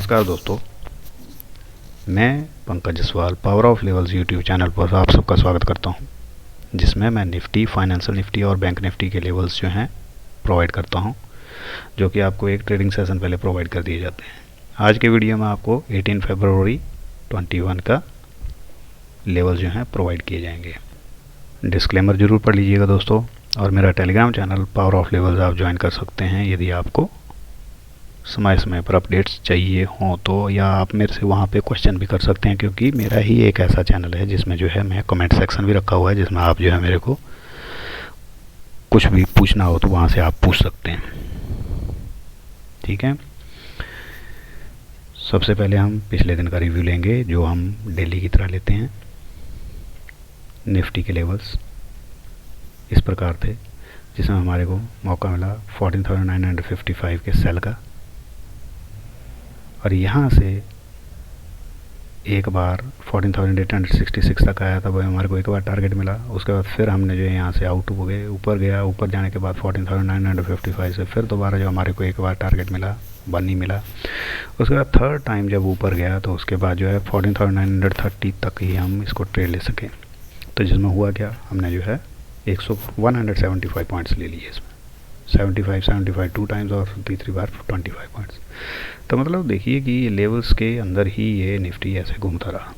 नमस्कार दोस्तों, मैं Pankaj Jaswal power of levels YouTube channel पर आप सबका स्वागत करता हूं, जिसमें मैं निफ्टी, फाइनेंशियल निफ्टी और बैंक निफ्टी के लेवल्स जो हैं प्रोवाइड करता हूं, जो कि आपको एक ट्रेडिंग सेशन पहले प्रोवाइड कर दिए जाते हैं। आज के वीडियो में आपको 18 फरवरी 21 का लेवल जो हैं प्रोवाइड किए जाएंगे। डिस्क्लेमर ज़रूर पढ़ लीजिएगा दोस्तों, और मेरा Telegram channel power of levels आप ज्वाइन कर सकते हैं यदि आपको समय समय पर अपडेट्स चाहिए हों तो, या आप मेरे से वहाँ पे क्वेश्चन भी कर सकते हैं, क्योंकि मेरा ही एक ऐसा चैनल है जिसमें जो है मैं कमेंट सेक्शन भी रखा हुआ है, जिसमें आप जो है मेरे को कुछ भी पूछना हो तो वहाँ से आप पूछ सकते हैं। ठीक है, सबसे पहले हम पिछले दिन का रिव्यू लेंगे, जो हम डेली की तरह लेते हैं। निफ्टी के लेवल्स इस प्रकार थे, जिसमें हमारे को मौका मिला 14,955 के सेल का, और यहाँ से एक बार 14,866 तक आया था, वह हमारे को एक बार टारगेट मिला। उसके बाद फिर हमने जो है यहाँ से आउट हो गए, ऊपर गया, ऊपर जाने के बाद 14,955 से फिर दोबारा जो हमारे को एक बार टारगेट मिला, बनी मिला। उसके बाद थर्ड टाइम जब ऊपर गया तो उसके बाद जो है 14,930 तक ही हम इसको ट्रेड ले सके। तो जिसमें हुआ क्या, हमने जो है 175 पॉइंट्स ले लिए इसमें, 75 टू टाइम्स और तीसरी बार 25 पॉइंट्स। तो मतलब देखिए कि ये लेवल्स के अंदर ही ये निफ्टी ऐसे घूमता रहा।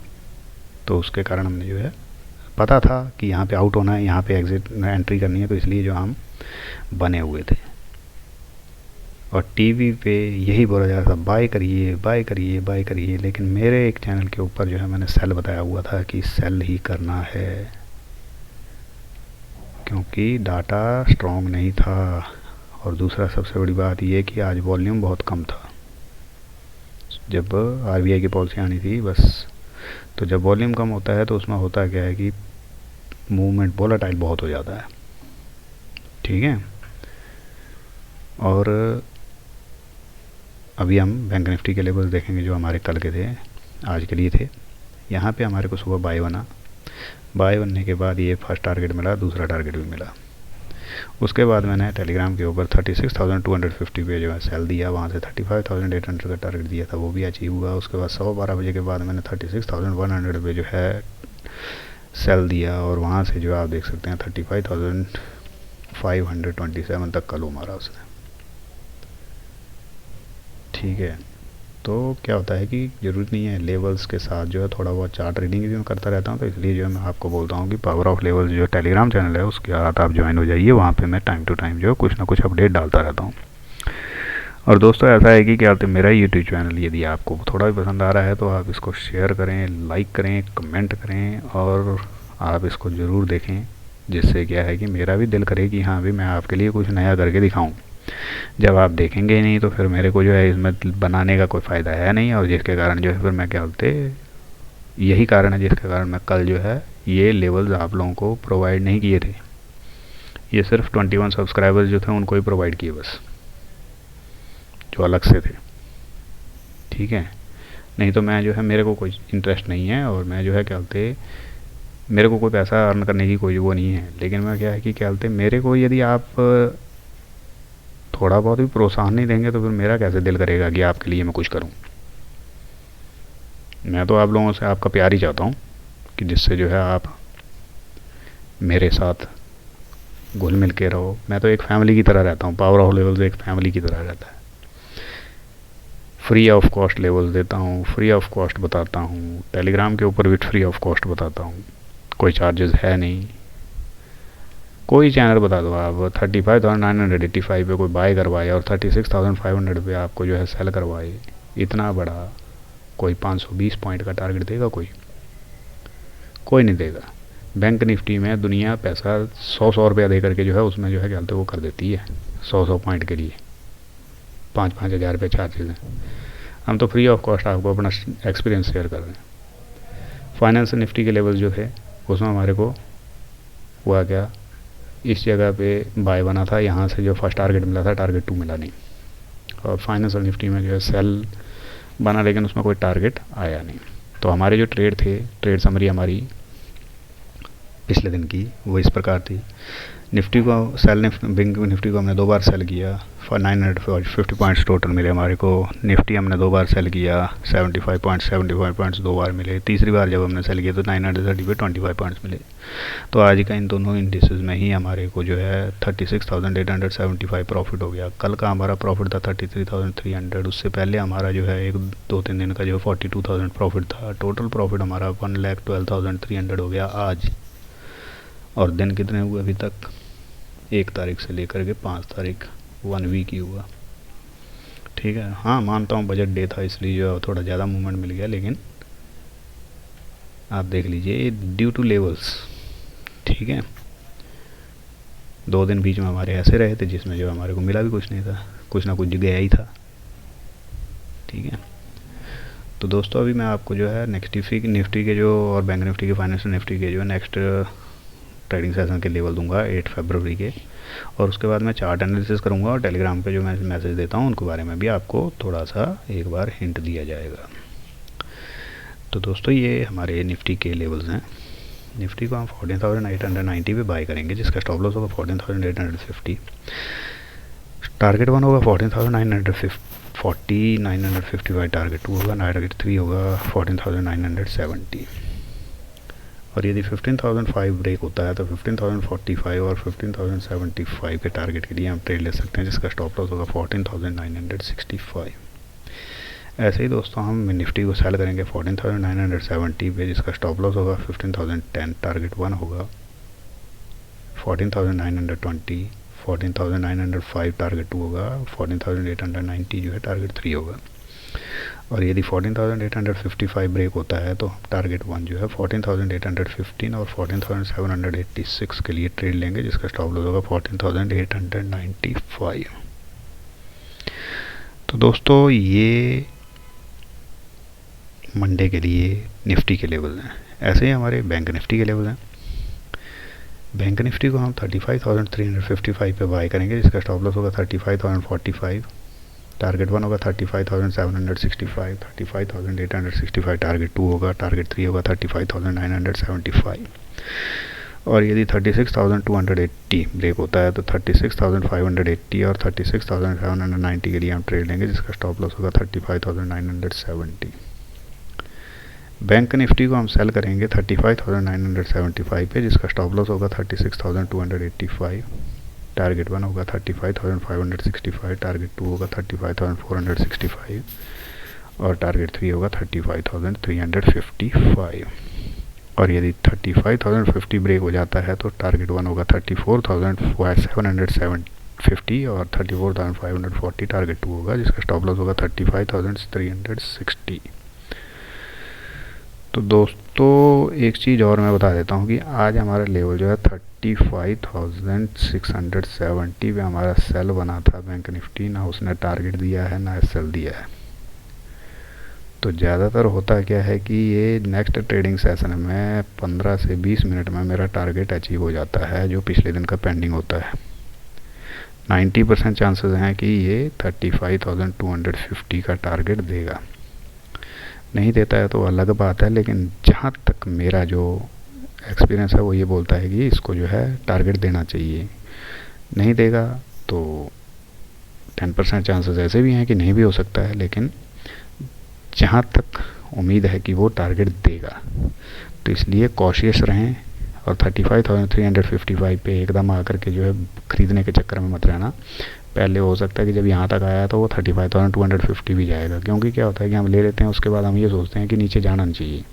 तो उसके कारण हमने जो है, पता था कि यहाँ पे आउट होना है, यहाँ पे एग्जिट एंट्री करनी है, तो इसलिए जो हम बने हुए थे। और टीवी पे यही बोला जा रहा था, बाय करिए बाय करिए बाय करिए, लेकिन मेरे एक चैनल के ऊपर जो है मैंने सेल बताया हुआ था कि सेल ही करना है, क्योंकि डाटा स्ट्रॉन्ग नहीं था। और दूसरा सबसे बड़ी बात ये कि आज वॉल्यूम बहुत कम था। जब आरबीआई की पॉलिसी आनी थी बस, तो जब वॉल्यूम कम होता है तो उसमें होता क्या है कि मूवमेंट वोलेटाइल बहुत हो जाता है। ठीक है, और अभी हम बैंक निफ्टी के लेवल्स देखेंगे जो हमारे कल के थे, आज के लिए थे। यहाँ पे हमारे को सुबह बाय बना, बाय बनने के बाद ये फर्स्ट टारगेट मिला, दूसरा टारगेट भी मिला। उसके बाद मैंने टेलीग्राम के ऊपर 36,250 पे जो है सेल दिया, वहाँ से 35,800 का टारगेट दिया था, वो भी अचीव हुआ। उसके बाद 12:15 बजे के बाद मैंने 36,100 पे जो है सेल दिया, और वहाँ से जो आप देख सकते हैं 35,527 तक कल मारा उसने। ठीक है, तो क्या होता है कि ज़रूरत नहीं है लेवल्स के साथ जो है थोड़ा बहुत चार्ट रीडिंग भी मैं करता रहता हूँ, तो इसलिए जो है मैं आपको बोलता हूँ कि पावर ऑफ लेवल्स जो टेलीग्राम चैनल है उसके साथ आप ज्वाइन हो जाइए। वहाँ पे मैं टाइम टू टाइम जो है कुछ ना कुछ अपडेट डालता रहता हूँ। और दोस्तों ऐसा है कि क्या मेरा यूट्यूब चैनल यदि आपको थोड़ा भी पसंद आ रहा है तो आप इसको शेयर करें, लाइक करें, कमेंट करें, और आप इसको ज़रूर देखें, जिससे क्या है कि मेरा भी दिल करे कि हाँ भी मैं आपके लिए कुछ नया करके दिखाऊँ। जब आप देखेंगे ही नहीं तो फिर मेरे को जो है इसमें बनाने का कोई फ़ायदा है नहीं, और जिसके कारण जो है फिर मैं क्या बोलते, यही कारण है जिसके कारण मैं कल जो है ये लेवल्स आप लोगों को प्रोवाइड नहीं किए थे। ये सिर्फ 21 सब्सक्राइबर्स जो थे उनको ही प्रोवाइड किए बस, जो अलग से थे। ठीक है, नहीं तो मैं जो है, मेरे को कोई इंटरेस्ट नहीं है, और मैं जो है क्या बोलते, मेरे को कोई पैसा अर्न करने की कोई वो नहीं है। लेकिन मैं क्या है कि क्या बोलते, मेरे को यदि आप थोड़ा बहुत भी प्रोत्साहन नहीं देंगे तो फिर मेरा कैसे दिल करेगा कि आपके लिए मैं कुछ करूं। मैं तो आप लोगों से आपका प्यार ही चाहता हूं, कि जिससे जो है आप मेरे साथ घुल मिल के रहो। मैं तो एक फैमिली की तरह रहता हूं, पावर ऑफ लेवल्स एक फैमिली की तरह रहता है। फ्री ऑफ कॉस्ट लेवल्स देता हूं, फ्री ऑफ कॉस्ट बताता हूं, टेलीग्राम के ऊपर भी फ्री ऑफ कॉस्ट बताता हूं, कोई चार्जेस है नहीं। कोई चैनल बता दो आप, 35,985 पे कोई बाय करवाए और 36,500 पे आपको जो है सेल करवाए, इतना बड़ा कोई 520 पॉइंट का टारगेट देगा कोई नहीं देगा। बैंक निफ्टी में दुनिया पैसा 100 रुपया दे करके जो है उसमें जो है क्या वो कर देती है, 100 पॉइंट के लिए 5-5 हज़ार रुपये चार्जेज हैं। हम तो फ्री ऑफ कॉस्ट आपको अपना एक्सपीरियंस शेयर कर रहे हैं। फाइनेंस निफ्टी के लेवल जो थे उसमें हमारे को हुआ क्या, इस जगह पे बाय बना था, यहाँ से जो फर्स्ट टारगेट मिला था टारगेट 2 मिला नहीं, और फाइनेंशियल निफ्टी में जो है सेल बना, लेकिन उसमें कोई टारगेट आया नहीं। तो हमारे जो ट्रेड थे, ट्रेड समरी हमारी पिछले दिन की, वो इस प्रकार थी। निफ्टी को बैंक निफ्टी को हमने 2 बार सेल किया, 950 पॉइंट्स टोटल मिले हमारे को। निफ्टी हमने 2 बार सेल किया, 75 पॉइंट्स 2 बार मिले। तीसरी बार जब हमने सेल किया तो 930 पे 25 पॉइंट्स मिले। तो आज का इन दोनों इंडिसेस में ही हमारे को जो है 36,875 प्रॉफिट हो गया। कल का हमारा प्रॉफिट था 33,300। उससे पहले हमारा जो है 1-2-3 दिन का जो 42,000 प्रॉफिट था। टोटल प्रॉफिट हमारा 1,12,300 हो गया आज। और दिन कितने हुए अभी तक? 1 तारीख से लेकर के 5 तारीख, 1 वीक ही हुआ। ठीक है, हाँ मानता हूँ बजट डे था इसलिए जो थोड़ा ज़्यादा मूवमेंट मिल गया, लेकिन आप देख लीजिए ड्यू टू लेवल्स। ठीक है, 2 दिन बीच में हमारे ऐसे रहे थे जिसमें जो हमारे को मिला भी कुछ नहीं था, कुछ ना कुछ गया ही था। ठीक है, तो दोस्तों अभी मैं आपको जो है निफ्टी के जो और बैंक निफ्टी के, फाइनेंशियल निफ्टी के जो नेक्स्ट ट्रेडिंग सेशन के लेवल दूंगा 8 फरवरी के, और उसके बाद मैं चार्ट एनालिसिस करूंगा और टेलीग्राम पे जो मैं मैसेज देता हूँ उनके बारे में भी आपको थोड़ा सा एक बार हिंट दिया जाएगा। तो दोस्तों ये हमारे निफ्टी के लेवल्स हैं। निफ्टी को हम 14,890 पे बाय करेंगे, जिसका स्टॉप लॉस होगा 14,850। टारगेट 1 होगा 14,955, टारगेट 2 होगा, टारगेट 3 होगा 14,970। और यदि 15,005 ब्रेक होता है तो 15,045 और 15,075 के टारगेट के लिए हम ट्रेड ले सकते हैं, जिसका स्टॉप लॉस होगा 14,965। ऐसे ही दोस्तों हम निफ्टी को सेल करेंगे 14,970 पे, जिसका स्टॉप लॉस होगा 15,010, टारगेट 1 होगा 14,920, 14,905 टारगेट 2 होगा, 14,890 जो है टारगेट 3 होगा। और यदि 14,855 ब्रेक होता है तो टारगेट 1 जो है 14,815 और 14,786 के लिए ट्रेड लेंगे, जिसका स्टॉप लॉस होगा 14,895। तो दोस्तों ये मंडे के लिए निफ्टी के लेवल हैं। ऐसे ही हमारे बैंक निफ्टी के लेवल हैं। बैंक निफ्टी को हम 35,355 पे बाय करेंगे, जिसका स्टॉप लॉस होगा 35,045, टारगेट 1 होगा 35,765, 35,865 टारगेट 2 होगा, टारगेट 3 होगा 35,975। और यदि 36,280 ब्रेक होता है तो 36,580 और 36,790 के लिए हम ट्रेड लेंगे, जिसका स्टॉप लॉस होगा 35,970। बैंक निफ्टी को हम सेल करेंगे 35,975 पे, जिसका स्टॉप लॉस होगा 36,285, टारगेट 1 होगा 35,565, टारगेट 2 होगा 35,465 और टारगेट 3 होगा 35,355। और यदि 35,050 ब्रेक हो जाता है तो टारगेट 1 होगा 34,750 और 34,540, टारगेट 2 होगा, जिसका स्टॉप लॉस होगा 35,360। तो दोस्तों एक चीज़ और मैं बता देता हूँ कि आज हमारा लेवल जो है 35,670 पे हमारा सेल बना था बैंक निफ्टी। ना उसने टारगेट दिया है ना सेल दिया है। तो ज़्यादातर होता क्या है कि ये नेक्स्ट ट्रेडिंग सेशन में 15 से 20 मिनट में मेरा टारगेट अचीव हो जाता है, जो पिछले दिन का पेंडिंग होता है। 90% चांसेस हैं कि ये 35,250 का टारगेट देगा। नहीं देता है तो अलग बात है, लेकिन जहाँ तक मेरा जो एक्सपीरियंस है वो ये बोलता है कि इसको जो है टारगेट देना चाहिए। नहीं देगा तो 10% चांसेस ऐसे भी हैं कि नहीं भी हो सकता है, लेकिन जहाँ तक उम्मीद है कि वो टारगेट देगा, तो इसलिए कॉशियस रहें और 35,355 पे एकदम आकर के जो है ख़रीदने के चक्कर में मत रहना। पहले हो सकता है कि जब यहाँ तक आया तो वो 35,250 भी जाएगा, क्योंकि क्या होता है कि हम ले लेते हैं, उसके बाद हम ये सोचते हैं कि नीचे जाना नहीं चाहिए।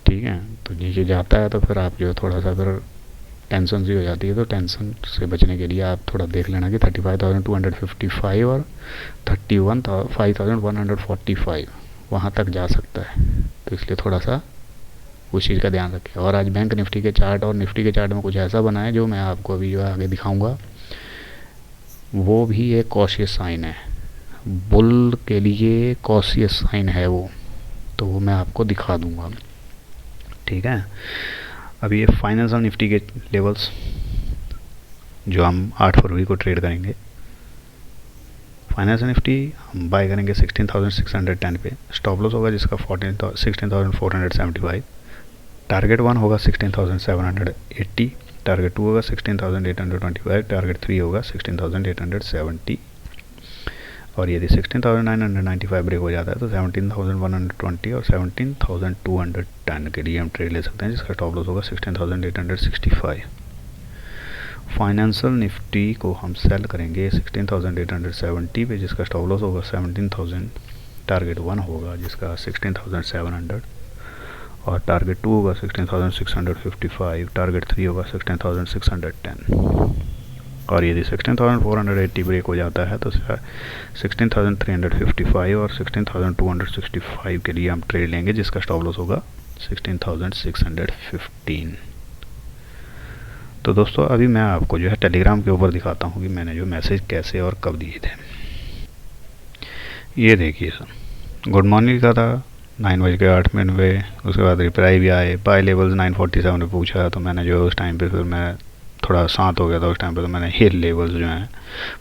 ठीक है, तो नीचे जाता है तो फिर आप जो है थोड़ा सा फिर टेंशन सी हो जाती है। तो टेंशन से बचने के लिए आप थोड़ा देख लेना कि 35,255 और 35,145 वहाँ तक जा सकता है। तो इसलिए थोड़ा सा उस चीज़ का ध्यान रखें। और आज बैंक निफ्टी के चार्ट और निफ्टी के चार्ट में कुछ ऐसा बना है जो मैं आपको अभी जो है आगे दिखाऊंगा। वो भी एक कॉशियस साइन है, बुल के लिए कॉशियस साइन है वो, तो वो मैं आपको दिखा दूंगा। ठीक है, अभी ये फाइनेंशियल निफ्टी के लेवल्स जो हम 8 फरवरी को ट्रेड करेंगे। फाइनेंशियल निफ्टी हम बाय करेंगे 16,610 पे, स्टॉप लॉस होगा जिसका 16,475, टारगेट 1 होगा 16,780, टारगेट 2 होगा 16,825, टारगेट 3 होगा 16,870, और यदि 16,995 ब्रेक हो जाता है तो 17,120 और 17,210 के लिए हम ट्रेड ले सकते हैं, जिसका स्टॉप लॉस होगा 16,865। फाइनेंशियल निफ्टी को हम सेल करेंगे 16,870 पे, जिसका स्टॉप लॉस होगा 17,000, टारगेट 1 होगा जिसका 16,700, और टारगेट 2 होगा 16,655, टारगेट 3 होगा 16,610, और यदि 16,480 ब्रेक हो जाता है तो 16,355 और 16,265 के लिए हम ट्रेड लेंगे, जिसका स्टॉप लॉस होगा 16,615। तो दोस्तों अभी मैं आपको जो है टेलीग्राम के ऊपर दिखाता हूँ कि मैंने जो मैसेज कैसे और कब दिए थे। ये देखिए सर, गुड मॉर्निंग का था 9:08 पे, उसके बाद रिप्लाई भी आए, बाय लेवल्स 947 पे पूछा, तो मैंने जो उस टाइम पे फिर मैं थोड़ा शांत हो गया था उस टाइम पे, तो मैंने ये लेवल्स जो हैं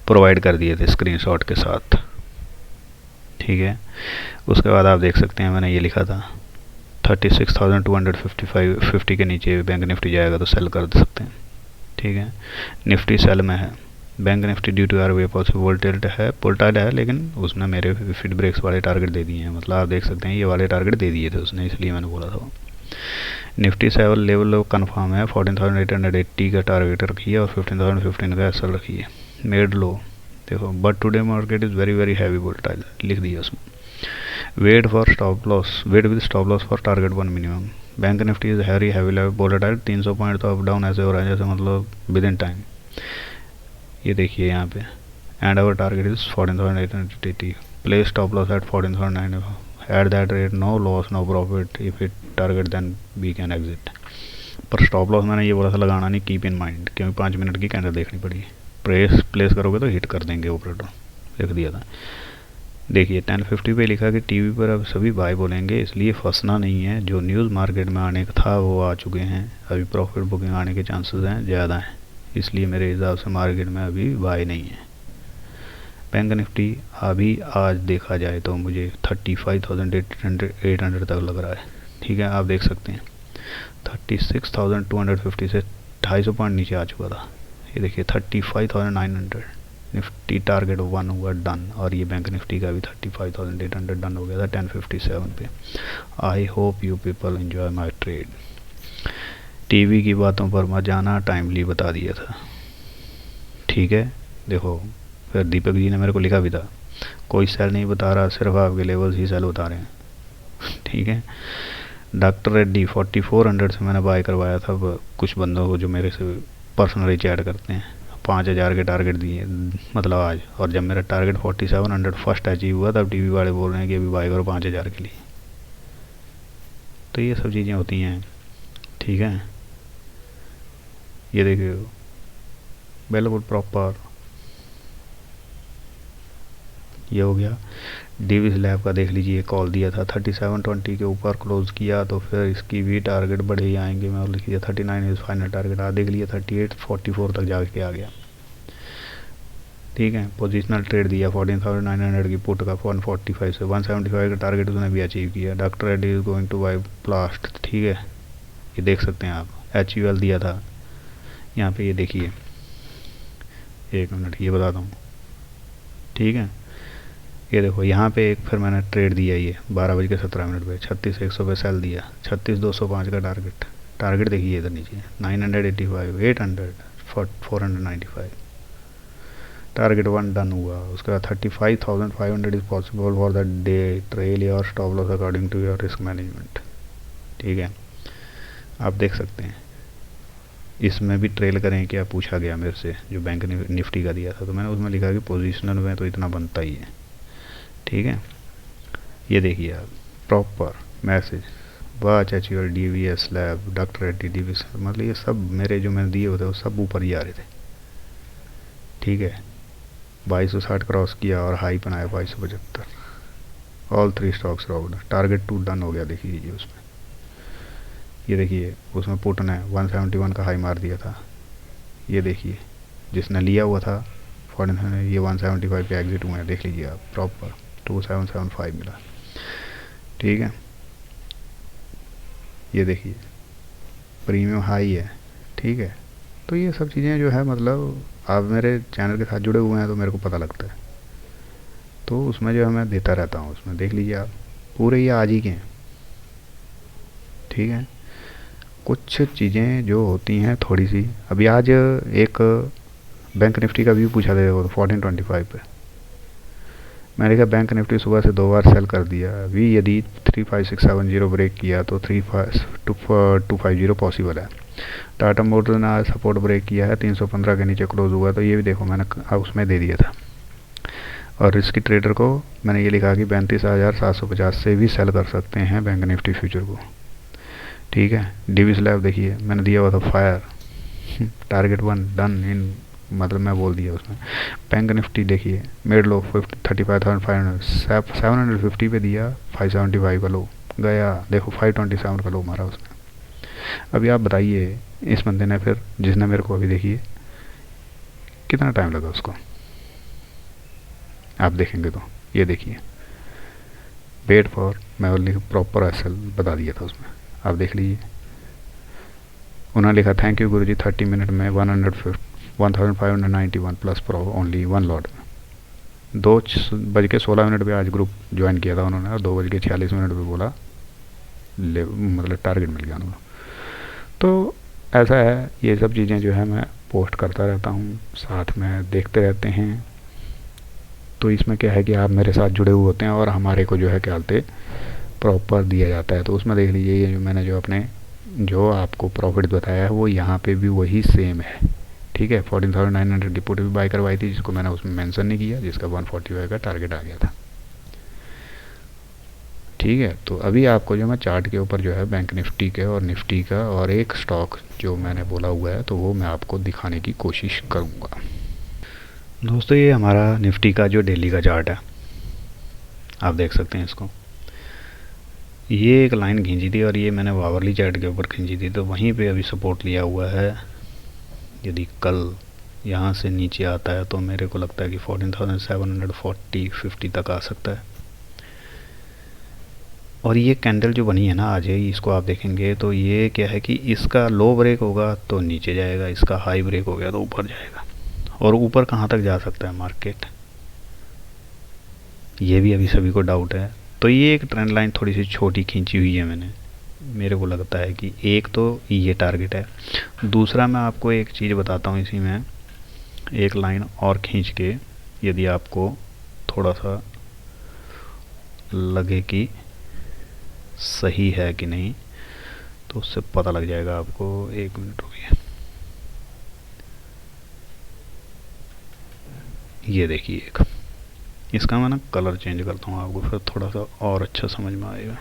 प्रोवाइड कर दिए थे स्क्रीनशॉट के साथ, ठीक है। उसके बाद आप देख सकते हैं मैंने ये लिखा था 36,250 के नीचे बैंक निफ्टी जाएगा तो सेल कर सकते हैं, ठीक है। निफ्टी सेल में है, bank Nifty due to our way volatile है, लेकिन उसने मेरे फिट ब्रेक्स वाले टारगेट दे दिए हैं, मतलब आप देख सकते हैं ये वाले टारगेट दे दिए थे उसने, इसलिए मैंने बोला था। निफ्टी सेवन लेवल कन्फर्म है, 14,880 का टारगेट रखिए और 15,015 का एसएल रखिए। मेड लो देखो, but today market is very very heavy volatile लिख दिया उसमें। Wait for stop loss, wait with stop loss for target 1 minimum. Bank Nifty is heavy volatile, 300 point तो अप डाउन ऐसे हो रहा है जैसे मतलब विद इन टाइम। ये देखिए यहाँ पे, and our target is 14,880, play stop loss at 14,995, at that rate no loss no profit, if it target then we can exit. पर स्टॉप लॉस मैंने ये बोला था लगाना नहीं, कीप इन माइंड, क्योंकि 5 मिनट की कैंडल देखनी पड़ी, प्लेस करोगे तो हिट कर देंगे ऑपरेटर, लिख दिया था। देखिए 1050 पे लिखा कि टीवी पर अब सभी बाय बोलेंगे, इसलिए फंसना नहीं है, जो न्यूज़ मार्केट में आने का था वो आ चुके हैं, अभी प्रॉफिट बुकिंग आने के चांसेस हैं ज़्यादा हैं, इसलिए मेरे हिसाब से मार्केट में अभी बाय नहीं है। बैंक निफ्टी अभी आज देखा जाए तो मुझे 35,800 तक लग रहा है, ठीक है। आप देख सकते हैं 36,250 से 250 पॉइंट नीचे आ चुका था। ये देखिए 35,900, निफ्टी टारगेट 1 हुआ डन, और ये बैंक निफ्टी का भी 35,800 डन हो गया था 1057 पे। I hope you people enjoy my trade. TV की बातों पर मत जाना, टाइमली बता दिया था, ठीक है। देखो फिर दीपक जी ने मेरे को लिखा भी था, कोई सेल नहीं बता रहा, सिर्फ आपके लेवल्स ही सेल बता रहे हैं, ठीक है। डॉक्टर रेड्डी 4400 से मैंने बाय करवाया था कुछ बंदों को जो मेरे से पर्सनली चैट करते हैं, 5,000 के टारगेट दिए मतलब आज, और जब मेरा टारगेट 4700 फर्स्ट अचीव हुआ तब टीवी वाले बोल रहे हैं कि अभी बाय करो 5,000 के लिए। तो ये सब चीज़ें होती हैं, ठीक है। ये देखिए बेलवुड प्रॉपर, ये हो गया। डेविस लैब का देख लीजिए, कॉल दिया था 3720 के ऊपर क्लोज किया, तो फिर इसकी भी टारगेट बढ़े ही आएंगे, मैं लिख दिया 39 इज फाइनल टारगेट, देख लिया 3844 तक जाके आ गया, ठीक है। पोजिशनल ट्रेड दिया 14,900 की पुट का 145 से 175 का टारगेट उसने भी अचीव किया। Doctor Reddy is going to buy प्लास्ट, ठीक है, ये देख सकते हैं आप। HUL दिया था यहाँ पे, ये देखिए 1 मिनट ये बताता हूँ, ठीक है। ये देखो यहाँ पे एक फिर मैंने ट्रेड दिया, ये 12:17 पे 36,100 पे सेल दिया, 36,205 का टारगेट देखिए इधर नीचे 985, 800, 495, टारगेट 1 डन हुआ। उसके बाद 35,500 is possible for the day, trail your stop loss according to your risk management, ठीक है। आप देख सकते हैं इसमें भी ट्रेल करें क्या पूछा गया मेरे से, जो बैंक निफ्टी का दिया था, तो मैंने उसमें लिखा कि पोजिशनल में तो इतना बनता ही है, ठीक है। ये देखिए आप proper message, watch HUL DVS lab doctor Reddy DVS, मतलब ये सब मेरे जो मैंने दिए होते वो सब ऊपर ही आ रहे थे, ठीक है। 2260 क्रॉस किया और हाई बनाया 2275, all 3 stocks rocked, target 2 done हो गया, देख लीजिए उसमें। ये देखिए उसमें पुट ने 171 का हाई मार दिया था, ये देखिए जिसने लिया हुआ था 40, ये 175 पे एग्जिट हुए हैं, देख लीजिए आप प्रॉपर 2775 मिला, ठीक है। ये देखिए प्रीमियम हाई है, ठीक है। तो ये सब चीज़ें जो है मतलब आप मेरे चैनल के साथ जुड़े हुए हैं तो मेरे को पता लगता है, तो उसमें जो है मैं देता रहता हूँ, उसमें देख लीजिए आप, पूरे ये आज ही के हैं, ठीक है। कुछ चीज़ें जो होती हैं थोड़ी सी, अभी आज एक बैंक निफ्टी का व्यू पूछा था वो 1425 पे, मैंने कहा बैंक निफ्टी सुबह से 2 बार सेल कर दिया, अभी यदि 35670 ब्रेक किया तो 250 पॉसिबल है। टाटा मोटर ने आज सपोर्ट ब्रेक किया है, 315 के नीचे क्लोज हुआ, तो ये भी देखो मैंने उसमें दे दिया था। और रिस्की ट्रेडर को मैंने ये लिखा कि 32,750 से भी सेल कर सकते हैं बैंक निफ्टी फ्यूचर को, ठीक है। डीवी स्लैब देखिए मैंने दिया हुआ था फायर टारगेट 1 डन इन, मतलब मैं बोल दिया उसमें। बैंक निफ्टी देखिए मेड लो 35,500, 750 पे दिया, 575 का लो गया, देखो 527 का लो मारा उसने। अभी आप बताइए इस बंदे ने फिर, जिसने मेरे को अभी देखिए कितना टाइम लगा उसको, आप देखेंगे तो ये देखिए वेट फॉर, मैं ओनली प्रॉपर एसएल बता दिया था उसमें, आप देख लीजिए। उन्होंने लिखा थैंक यू गुरुजी 30 मिनट में 1591 प्लस प्रो ओनली 1 लॉट में। 2:16 पे आज ग्रुप ज्वाइन किया था उन्होंने, और 2:46 पे बोला मतलब टारगेट मिल गया उनको। तो ऐसा है, ये सब चीज़ें जो है मैं पोस्ट करता रहता हूँ, साथ में देखते रहते हैं। तो इसमें क्या है कि आप मेरे साथ जुड़े हुए होते हैं और हमारे को जो है क्या बोलते प्रॉपर दिया जाता है। तो उसमें देख लीजिए ये जो मैंने जो अपने जो आपको प्रॉफिट बताया है वो यहाँ पे भी वही सेम है, ठीक है। 14,900 की पुट भी बाय करवाई थी, जिसको मैंने उसमें मेंशन नहीं किया, जिसका 145 का टारगेट आ गया था, ठीक है। तो अभी आपको जो मैं चार्ट के ऊपर जो है बैंक निफ्टी के और निफ्टी का और एक स्टॉक जो मैंने बोला हुआ है तो वो मैं आपको दिखाने की कोशिश करूँगा। दोस्तों ये हमारा निफ्टी का जो डेली का चार्ट है, आप देख सकते हैं इसको, ये एक लाइन खींची थी और ये मैंने वावरली चार्ट के ऊपर खींची थी, तो वहीं पे अभी सपोर्ट लिया हुआ है। यदि कल यहाँ से नीचे आता है तो मेरे को लगता है कि 14,740-50 तक आ सकता है। और ये कैंडल जो बनी है ना आज, इसको आप देखेंगे तो ये क्या है कि इसका लो ब्रेक होगा तो नीचे जाएगा, इसका हाई ब्रेक हो गया तो ऊपर जाएगा। और ऊपर कहाँ तक जा सकता है मार्केट, ये भी अभी सभी को डाउट है। तो ये एक ट्रेंड लाइन थोड़ी सी छोटी खींची हुई है मैंने, मेरे को लगता है कि एक तो ये टारगेट है। दूसरा मैं आपको एक चीज़ बताता हूँ इसी में, एक लाइन और खींच के यदि आपको थोड़ा सा लगे कि सही है कि नहीं तो उससे पता लग जाएगा आपको। 1 मिनट रुकिए, ये देखिए एक, इसका मैं ना कलर चेंज करता हूँ आपको, फिर थोड़ा सा और अच्छा समझ में आएगा।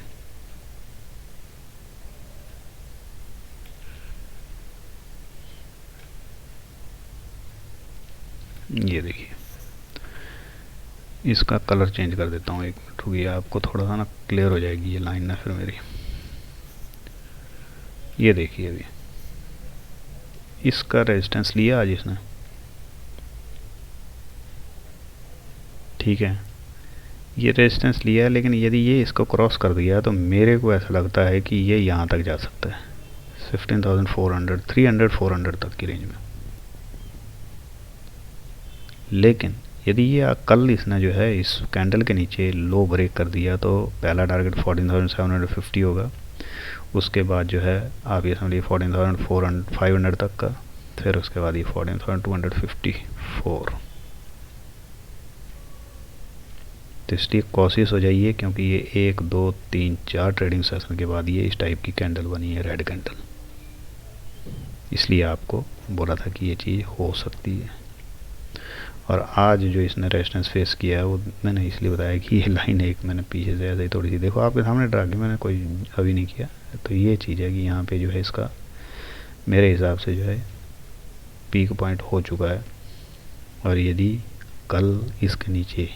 ये देखिए इसका कलर चेंज कर देता हूँ, 1 मिनट रुकिए, आपको थोड़ा सा ना क्लियर हो जाएगी ये लाइन ना फिर मेरी। ये देखिए अभी इसका रेजिस्टेंस लिया आज इसने, ठीक है, ये रेजिस्टेंस लिया है, लेकिन यदि ये इसको क्रॉस कर दिया तो मेरे को ऐसा लगता है कि ये यहाँ तक जा सकता है 15,400, 300, 400 तक की रेंज में। लेकिन यदि ये कल इसने जो है इस कैंडल के नीचे लो ब्रेक कर दिया तो पहला टारगेट 14,750 होगा, उसके बाद जो है आप ये समझिए 14,500 तक का, फिर उसके बाद ये 14,254। तो इसलिए कॉशियस हो जाइए, क्योंकि ये 1 2 3 4 ट्रेडिंग सेशन के बाद ये इस टाइप की कैंडल बनी है, रेड कैंडल, इसलिए आपको बोला था कि ये चीज़ हो सकती है। और आज जो इसने रेजिस्टेंस फेस किया है वो मैंने इसलिए बताया कि ये लाइन एक मैंने पीछे से ऐसे ही थोड़ी सी देखो आपके सामने ड्रा की, मैंने कोई अभी नहीं किया। तो ये चीज़ है कि यहाँ पे जो है इसका मेरे हिसाब से जो है पीक पॉइंट हो चुका है। और यदि कल इसके नीचे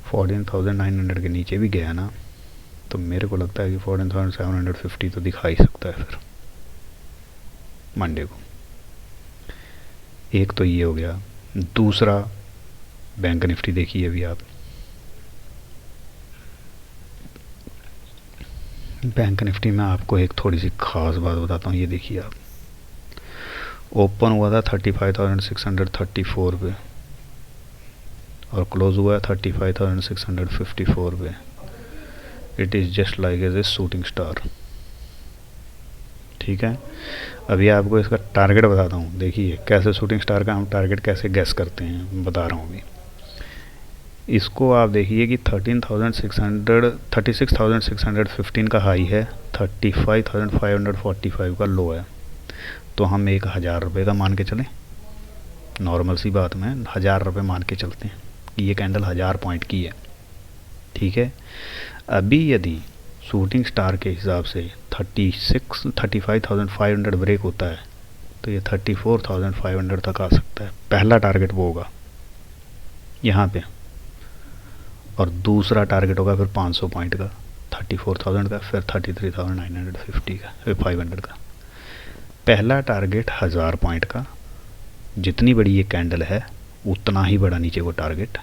14,900 के नीचे भी गया ना तो मेरे को लगता है कि 14,750 तो दिखा ही सकता है फिर मंडे को। एक तो ये हो गया। दूसरा बैंक निफ्टी देखिए अभी आप, बैंक निफ्टी में आपको एक थोड़ी सी खास बात बताता हूँ। ये देखिए आप, ओपन हुआ था 35,634 पे और क्लोज हुआ है 35,654 पे। It is just like as a shooting star. ठीक है, अभी आपको इसका टारगेट बताता हूँ। देखिए कैसे शूटिंग स्टार का हम टारगेट कैसे गैस करते हैं, बता रहा हूँ अभी। इसको आप देखिए कि 36,615 का हाई है, 35,545 का लो है। तो हम 1,000 रुपये का मान के चलें, नॉर्मल सी बात में 1,000 रुपये मान के चलते हैं कि ये कैंडल 1,000 पॉइंट की है। ठीक है, अभी यदि शूटिंग स्टार के हिसाब से 35,500 ब्रेक होता है तो ये 34,500 तक आ सकता है। पहला टारगेट वो होगा यहाँ पे, और दूसरा टारगेट होगा फिर 500 पॉइंट का, 34,000 का, फिर 33,950 का, फिर 500 का। पहला टारगेट 1,000 पॉइंट का, जितनी बड़ी ये कैंडल है उतना ही बड़ा नीचे वो टारगेट।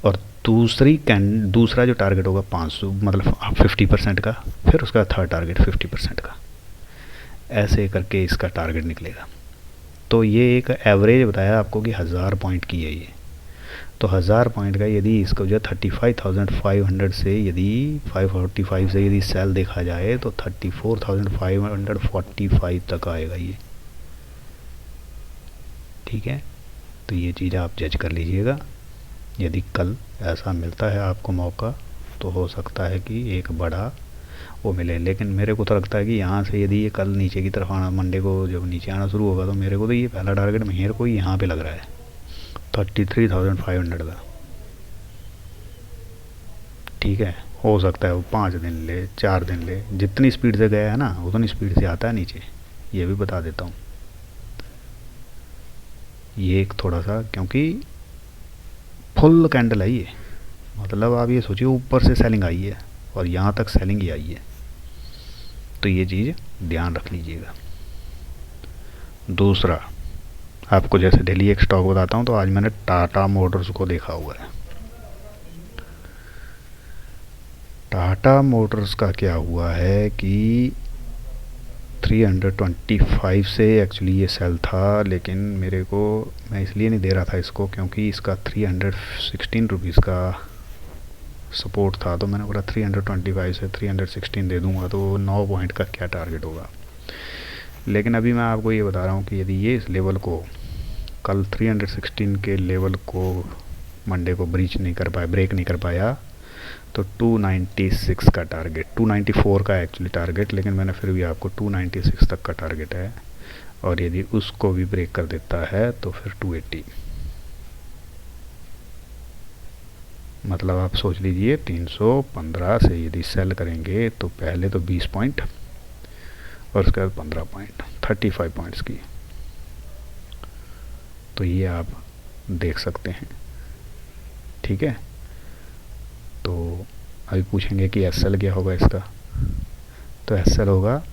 और दूसरा जो टारगेट होगा 500, मतलब 50% का, फिर उसका थर्ड टारगेट 50% का। ऐसे करके इसका टारगेट निकलेगा। तो ये एक एवरेज बताया आपको कि 1,000 पॉइंट की है ये। तो 1,000 पॉइंट का यदि इसको जो 35,500 से यदि 545 से यदि सेल देखा जाए तो 34,545 तक आएगा ये। ठीक है, तो ये चीज़ आप जज कर लीजिएगा। यदि कल ऐसा मिलता है आपको मौका तो हो सकता है कि एक बड़ा वो मिले। लेकिन मेरे को तो लगता है कि यहाँ से यदि ये कल नीचे की तरफ आना, मंडे को जब नीचे आना शुरू होगा, तो मेरे को तो ये पहला टारगेट मेरे को यहाँ पे लग रहा है 33,500 का। ठीक है, हो सकता है वो 5 दिन ले, 4 दिन ले, जितनी स्पीड से गया है ना उतनी स्पीड से आता है नीचे, ये भी बता देता हूँ। ये एक थोड़ा सा, क्योंकि फुल कैंडल है ये, मतलब आप ये सोचिए ऊपर से सेलिंग आई है और यहाँ तक सेलिंग ही आई है। तो ये चीज़ ध्यान रख लीजिएगा। दूसरा, आपको जैसे डेली एक स्टॉक बताता हूँ, तो आज मैंने टाटा मोटर्स को देखा हुआ है। टाटा मोटर्स का क्या हुआ है कि 325 से एक्चुअली ये सेल था, लेकिन मेरे को, मैं इसलिए नहीं दे रहा था इसको क्योंकि इसका 316 रुपीज़ का सपोर्ट था। तो मैंने बोला 325 से 316 दे दूंगा तो 9 पॉइंट का क्या टारगेट होगा। लेकिन अभी मैं आपको ये बता रहा हूँ कि यदि ये इस लेवल को कल 316 के लेवल को मंडे को ब्रेक नहीं कर पाया तो 296 का टारगेट, 294 का एक्चुअली टारगेट, लेकिन मैंने फिर भी आपको 296 तक का टारगेट है। और यदि उसको भी ब्रेक कर देता है तो फिर 280, मतलब आप सोच लीजिए 315 से यदि सेल करेंगे तो पहले तो 20 पॉइंट और उसके बाद 15 पॉइंट, 35 पॉइंट्स की। तो ये आप देख सकते हैं। ठीक है, तो अभी पूछेंगे कि एसएल क्या होगा इसका। तो एसएल होगा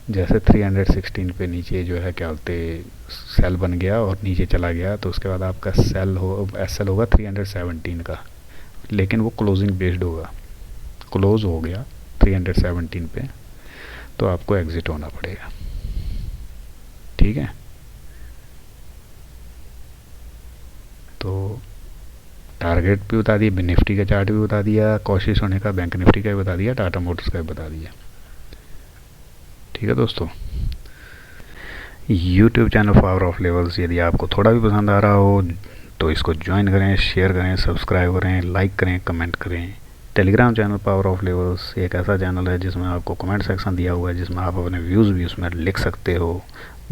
जैसे 316 पे नीचे जो है क्या बोलते सेल बन गया और नीचे चला गया, तो उसके बाद आपका एसएल होगा 317 का, लेकिन वो क्लोजिंग बेस्ड होगा। क्लोज हो गया 317 पे तो आपको एग्जिट होना पड़ेगा। ठीक है, तो टारगेट भी बता दिया, निफ्टी का चार्ट भी बता दिया, कोशिश होने का बैंक निफ्टी का भी बता दिया, टाटा मोटर्स का भी बता दिया। ठीक है दोस्तों, YouTube channel power of levels यदि आपको थोड़ा भी पसंद आ रहा हो तो इसको ज्वाइन करें, शेयर करें, सब्सक्राइब करें, लाइक करें, कमेंट करें। Telegram channel power of levels एक ऐसा चैनल है जिसमें आपको कमेंट सेक्शन दिया हुआ है, जिसमें आप अपने व्यूज़ भी उसमें लिख सकते हो।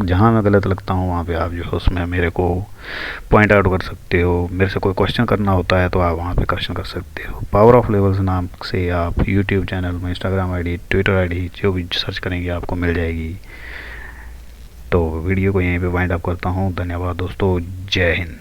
जहाँ मैं गलत लगता हूँ वहाँ पे आप जो है उसमें मेरे को पॉइंट आउट कर सकते हो। मेरे से कोई क्वेश्चन करना होता है तो आप वहाँ पे क्वेश्चन कर सकते हो। पावर ऑफ लेवल्स नाम से आप यूट्यूब चैनल में, इंस्टाग्राम आईडी, ट्विटर आईडी जो भी सर्च करेंगे आपको मिल जाएगी। तो वीडियो को यहीं पे वाइंड अप करता हूँ। धन्यवाद दोस्तों, जय हिंद।